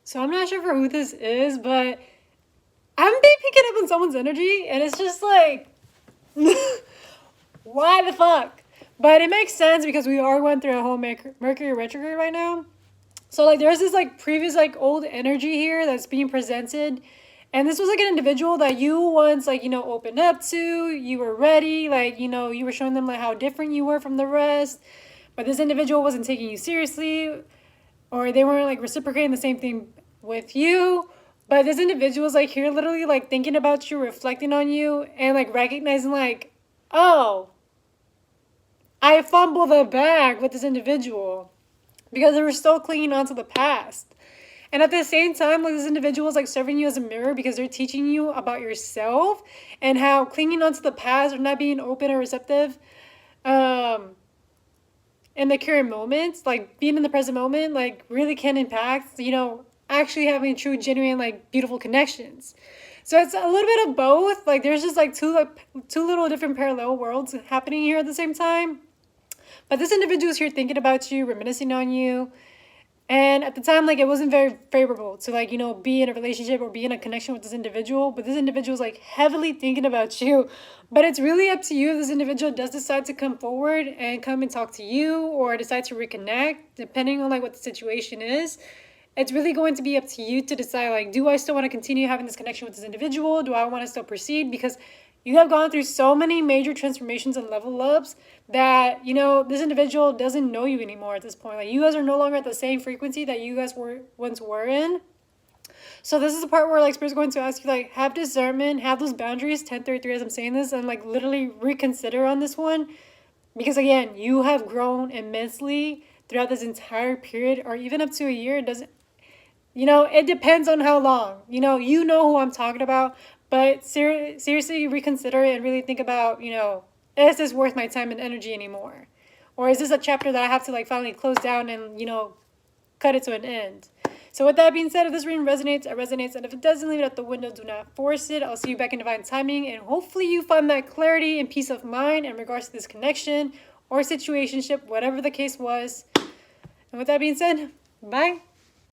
So I'm not sure for who this is, but I've been picking up on someone's energy, and it's just like, why the fuck? But it makes sense because we are going through a whole Mercury retrograde right now. So like there's this like previous like old energy here that's being presented. And this was like an individual that you once like, opened up to, you were ready, like, you were showing them like how different you were from the rest. But this individual wasn't taking you seriously, or they weren't like reciprocating the same thing with you. But this individual is like here literally like thinking about you, reflecting on you, and like recognizing like, oh, I fumbled the bag with this individual because they were still clinging on to the past. And at the same time, like this individual is like serving you as a mirror because they're teaching you about yourself and how clinging on to the past or not being open or receptive in the current moments, like being in the present moment, like really can impact, actually having true, genuine, like beautiful connections. So it's a little bit of both. Like there's just like two little different parallel worlds happening here at the same time. But this individual is here thinking about you, reminiscing on you. And at the time, like, it wasn't very favorable to, like, be in a relationship or be in a connection with this individual. But this individual is, like, heavily thinking about you. But it's really up to you if this individual does decide to come forward and come and talk to you or decide to reconnect, depending on, like, what the situation is. It's really going to be up to you to decide, like, do I still want to continue having this connection with this individual? Do I want to still proceed? Because you have gone through so many major transformations and level ups that, this individual doesn't know you anymore at this point. Like, you guys are no longer at the same frequency that you guys once were in. So this is the part where, like, Spirit's going to ask you, like, have discernment, have those boundaries, 1033 as I'm saying this, and, like, literally reconsider on this one. Because, again, you have grown immensely throughout this entire period, or even up to a year. It doesn't, it depends on how long. You know who I'm talking about. But seriously, reconsider it and really think about, is this worth my time and energy anymore? Or is this a chapter that I have to, like, finally close down and, cut it to an end? So with that being said, if this reading resonates, it resonates. And if it doesn't, leave it at the window. Do not force it. I'll see you back in divine timing. And hopefully you find that clarity and peace of mind in regards to this connection or situationship, whatever the case was. And with that being said, bye.